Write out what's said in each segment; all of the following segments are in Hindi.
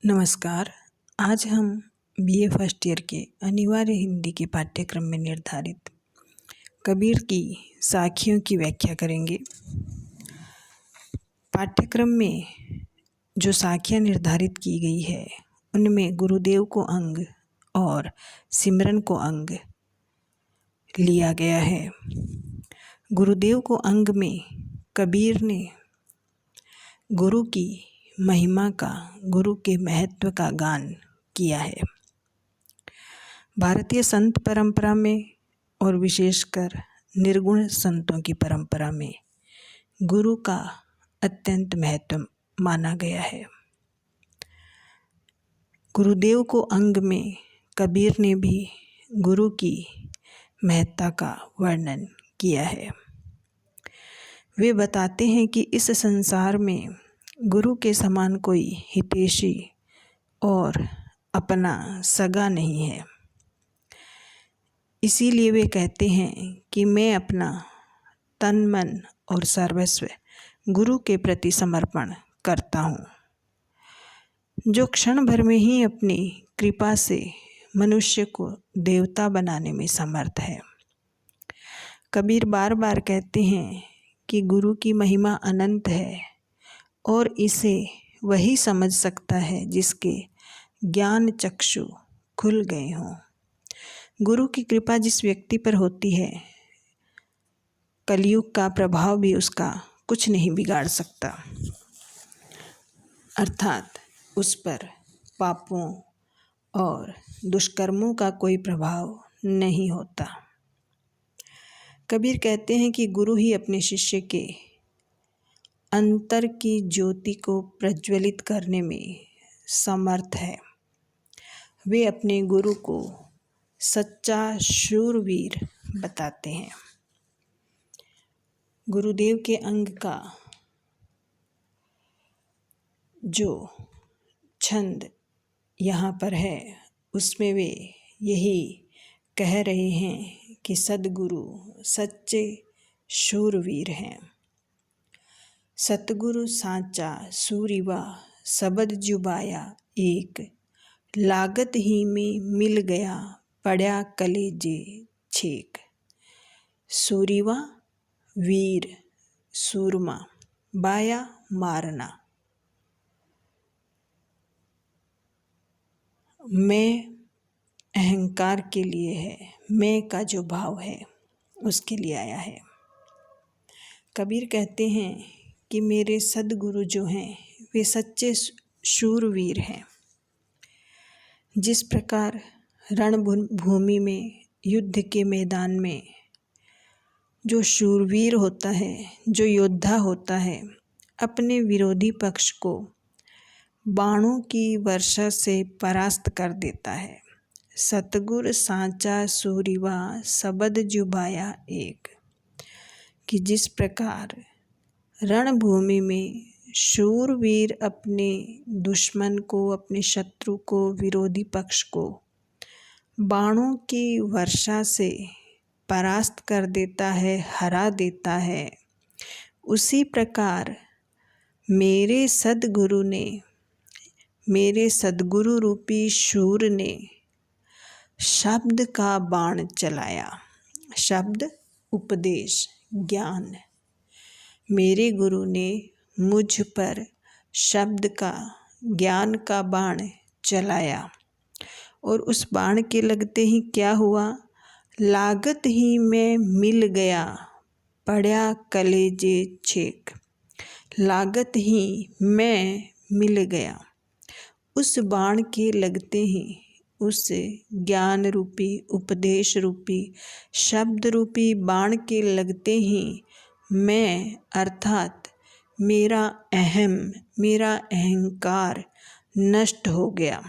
नमस्कार। आज हम बीए फर्स्ट ईयर के अनिवार्य हिंदी के पाठ्यक्रम में निर्धारित कबीर की साखियों की व्याख्या करेंगे। पाठ्यक्रम में जो साखियाँ निर्धारित की गई है उनमें गुरुदेव को अंग और सिमरन को अंग लिया गया है। गुरुदेव को अंग में कबीर ने गुरु की महिमा का, गुरु के महत्व का गान किया है। भारतीय संत परंपरा में और विशेषकर निर्गुण संतों की परंपरा में गुरु का अत्यंत महत्व माना गया है। गुरुदेव को अंग में कबीर ने भी गुरु की महत्ता का वर्णन किया है। वे बताते हैं कि इस संसार में गुरु के समान कोई हितैषी और अपना सगा नहीं है। इसीलिए वे कहते हैं कि मैं अपना तन, मन और सर्वस्व गुरु के प्रति समर्पण करता हूँ, जो क्षण भर में ही अपनी कृपा से मनुष्य को देवता बनाने में समर्थ है। कबीर बार बार कहते हैं कि गुरु की महिमा अनंत है और इसे वही समझ सकता है जिसके ज्ञान चक्षु खुल गए हों। गुरु की कृपा जिस व्यक्ति पर होती है, कलयुग का प्रभाव भी उसका कुछ नहीं बिगाड़ सकता, अर्थात उस पर पापों और दुष्कर्मों का कोई प्रभाव नहीं होता। कबीर कहते हैं कि गुरु ही अपने शिष्य के अंतर की ज्योति को प्रज्वलित करने में समर्थ है। वे अपने गुरु को सच्चा शूरवीर बताते हैं। गुरुदेव के अंग का जो छंद यहाँ पर है उसमें वे यही कह रहे हैं कि सद्गुरु सच्चे शूरवीर हैं। सतगुरु साचा सूरीवा सबद जुबाया एक, लागत ही में मिल गया पड़ा कलेजे छेक। सूरीवा वीर, सूरमा, बाया मारना। मैं अहंकार के लिए है, मैं का जो भाव है उसके लिए आया है। कबीर कहते हैं कि मेरे सद्गुरु जो हैं वे सच्चे शूरवीर हैं। जिस प्रकार रणभूमि में, युद्ध के मैदान में जो शूरवीर होता है, जो योद्धा होता है, अपने विरोधी पक्ष को बाणों की वर्षा से परास्त कर देता है। सतगुर सांचा सूरीवा सबद जुबाया एक, कि जिस प्रकार रणभूमि में शूरवीर अपने दुश्मन को, अपने शत्रु को, विरोधी पक्ष को बाणों की वर्षा से परास्त कर देता है, हरा देता है, उसी प्रकार मेरे सद्गुरु ने, मेरे सद्गुरु रूपी शूर ने शब्द का बाण चलाया। शब्द उपदेश, ज्ञान। मेरे गुरु ने मुझ पर शब्द का, ज्ञान का बाण चलाया और उस बाण के लगते ही क्या हुआ? लागत ही में मिल गया पड़ा कलेजे छेक। लागत ही में मिल गया, उस बाण के लगते ही, उस ज्ञान रूपी, उपदेश रूपी, शब्द रूपी बाण के लगते ही मैं अर्थात मेरा अहम, मेरा अहंकार नष्ट हो गया,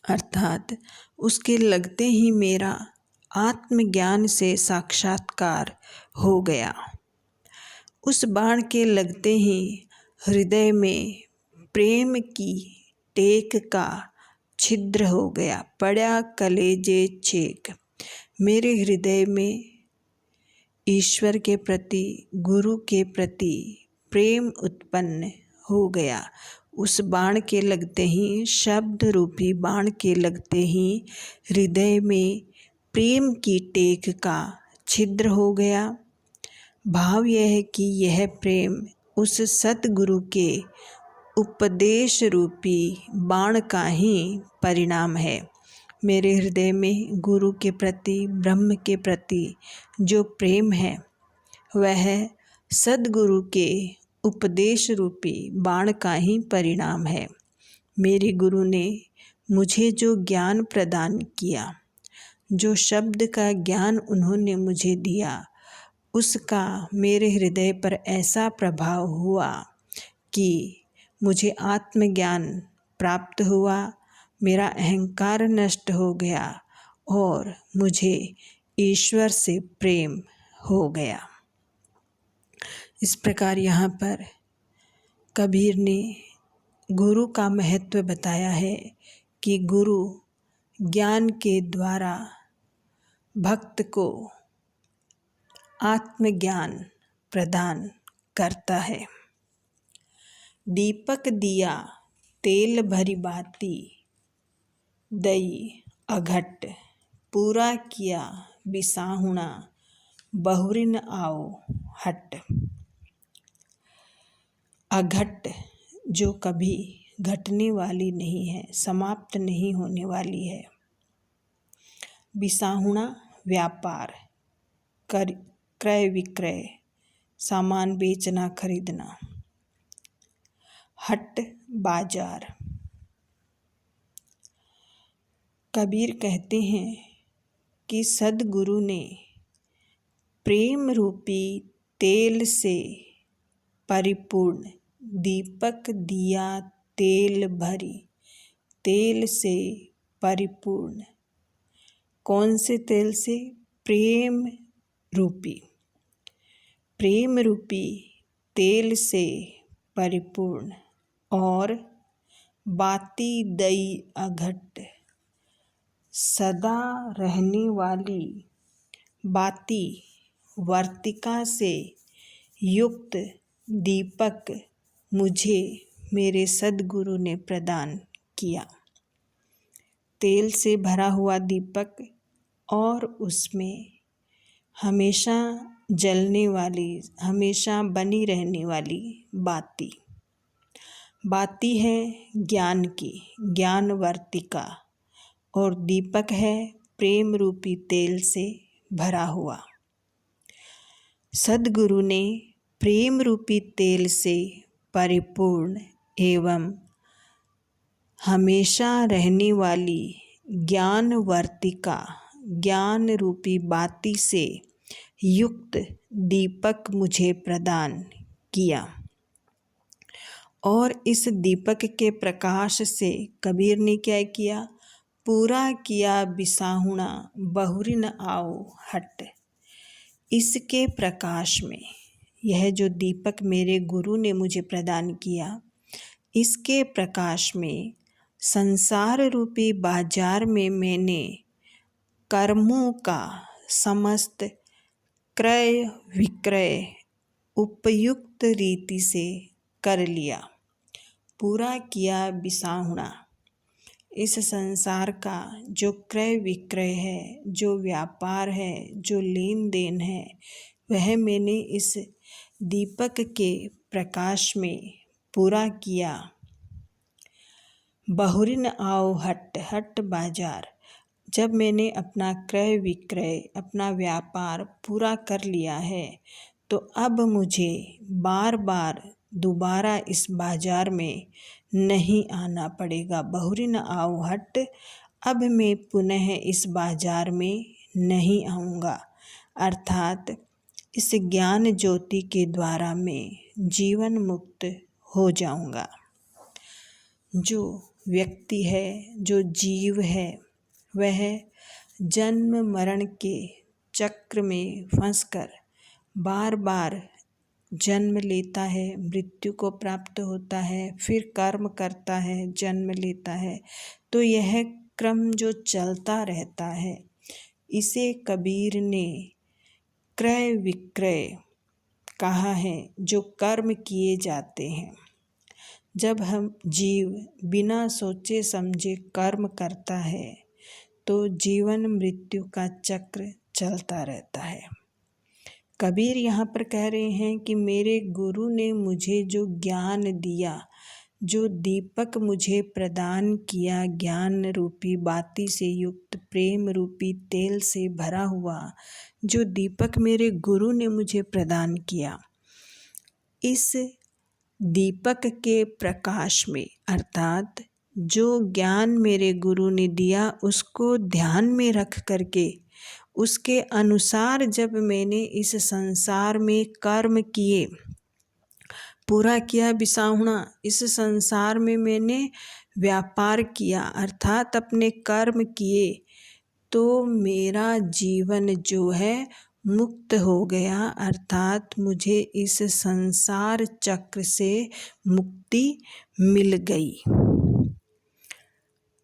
अर्थात उसके लगते ही मेरा आत्मज्ञान से साक्षात्कार हो गया। उस बाण के लगते ही हृदय में प्रेम की टेक का छिद्र हो गया, पड़ा कलेजे छेक। मेरे हृदय में ईश्वर के प्रति, गुरु के प्रति प्रेम उत्पन्न हो गया। उस बाण के लगते ही, शब्द रूपी बाण के लगते ही हृदय में प्रेम की टेक का छिद्र हो गया। भाव यह है कि यह प्रेम उस सतगुरु के उपदेश रूपी बाण का ही परिणाम है। मेरे हृदय में गुरु के प्रति, ब्रह्म के प्रति जो प्रेम है वह सद्गुरु के उपदेश रूपी बाण का ही परिणाम है। मेरे गुरु ने मुझे जो ज्ञान प्रदान किया, जो शब्द का ज्ञान उन्होंने मुझे दिया, उसका मेरे हृदय पर ऐसा प्रभाव हुआ कि मुझे आत्मज्ञान प्राप्त हुआ, मेरा अहंकार नष्ट हो गया और मुझे ईश्वर से प्रेम हो गया। इस प्रकार यहाँ पर कबीर ने गुरु का महत्व बताया है कि गुरु ज्ञान के द्वारा भक्त को आत्मज्ञान प्रदान करता है। दीपक दिया तेल भरी बाती, दई अघट पूरा किया बिसाहुणा, बहुरिन आओ हट। अघट जो कभी घटने वाली नहीं है, समाप्त नहीं होने वाली है। बिसाहुणा व्यापार, क्रय विक्रय, सामान बेचना खरीदना। हट बाजार। कबीर कहते हैं कि सद्गुरु ने प्रेम रूपी तेल से परिपूर्ण दीपक दिया तेल भरी, तेल से परिपूर्ण। कौन से तेल से? प्रेम रूपी तेल से परिपूर्ण। और बाती दई अघट, सदा रहने वाली बाती वर्तिका से युक्त दीपक मुझे मेरे सद्गुरु ने प्रदान किया। तेल से भरा हुआ दीपक और उसमें हमेशा जलने वाली, हमेशा बनी रहने वाली बाती। बाती है ज्ञान की, ज्ञान वर्तिका, और दीपक है प्रेम रूपी तेल से भरा हुआ। सद्गुरु ने प्रेम रूपी तेल से परिपूर्ण एवं हमेशा रहने वाली ज्ञान वर्तिका, ज्ञान रूपी बाती से युक्त दीपक मुझे प्रदान किया। और इस दीपक के प्रकाश से कबीर ने क्या किया? पूरा किया बिसाहुणा, बहुरिन आओ हट। इसके प्रकाश में, यह जो दीपक मेरे गुरु ने मुझे प्रदान किया, इसके प्रकाश में संसार रूपी बाजार में मैंने कर्मों का समस्त क्रय विक्रय उपयुक्त रीति से कर लिया। पूरा किया बिसाहुणा। इस संसार का जो क्रय विक्रय है, जो व्यापार है, जो लेन देन है, वह मैंने इस दीपक के प्रकाश में पूरा किया। बहुरिन आओ हट, हट बाजार। जब मैंने अपना क्रय विक्रय, अपना व्यापार पूरा कर लिया है, तो अब मुझे बार बार दोबारा इस बाजार में नहीं आना पड़ेगा। बहुरिन आओ हट, अब मैं पुनः इस बाजार में नहीं आऊँगा। अर्थात इस ज्ञान ज्योति के द्वारा मैं जीवन मुक्त हो जाऊँगा। जो व्यक्ति है, जो जीव है, वह जन्म मरण के चक्र में फंसकर बार बार जन्म लेता है, मृत्यु को प्राप्त होता है, फिर कर्म करता है, जन्म लेता है। तो यह क्रम जो चलता रहता है, इसे कबीर ने क्रय विक्रय कहा है, जो कर्म किए जाते हैं। जब हम जीव बिना सोचे समझे कर्म करता है तो जीवन मृत्यु का चक्र चलता रहता है। कबीर यहाँ पर कह रहे हैं कि मेरे गुरु ने मुझे जो ज्ञान दिया, जो दीपक मुझे प्रदान किया, ज्ञान रूपी बाती से युक्त प्रेम रूपी तेल से भरा हुआ जो दीपक मेरे गुरु ने मुझे प्रदान किया, इस दीपक के प्रकाश में अर्थात जो ज्ञान मेरे गुरु ने दिया उसको ध्यान में रख करके उसके अनुसार जब मैंने इस संसार में कर्म किए, पूरा किया बिसाहुणा, इस संसार में मैंने व्यापार किया अर्थात अपने कर्म किए, तो मेरा जीवन जो है मुक्त हो गया अर्थात मुझे इस संसार चक्र से मुक्ति मिल गई।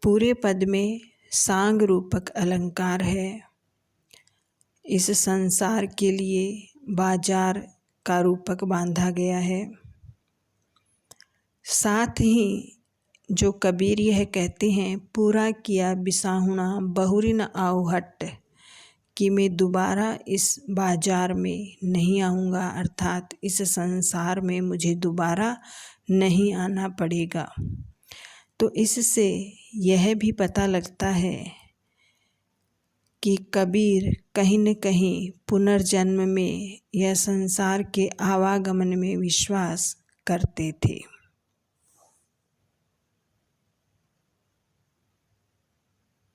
पूरे पद में सांग रूपक अलंकार है। इस संसार के लिए बाजार का रूपक बांधा गया है। साथ ही जो कबीर यह कहते हैं, पूरा किया बिसाहुणा बहुरी न आओहट, कि मैं दोबारा इस बाजार में नहीं आऊँगा अर्थात इस संसार में मुझे दोबारा नहीं आना पड़ेगा। तो इससे यह भी पता लगता है कि कबीर कहीं न कहीं पुनर्जन्म में या संसार के आवागमन में विश्वास करते थे।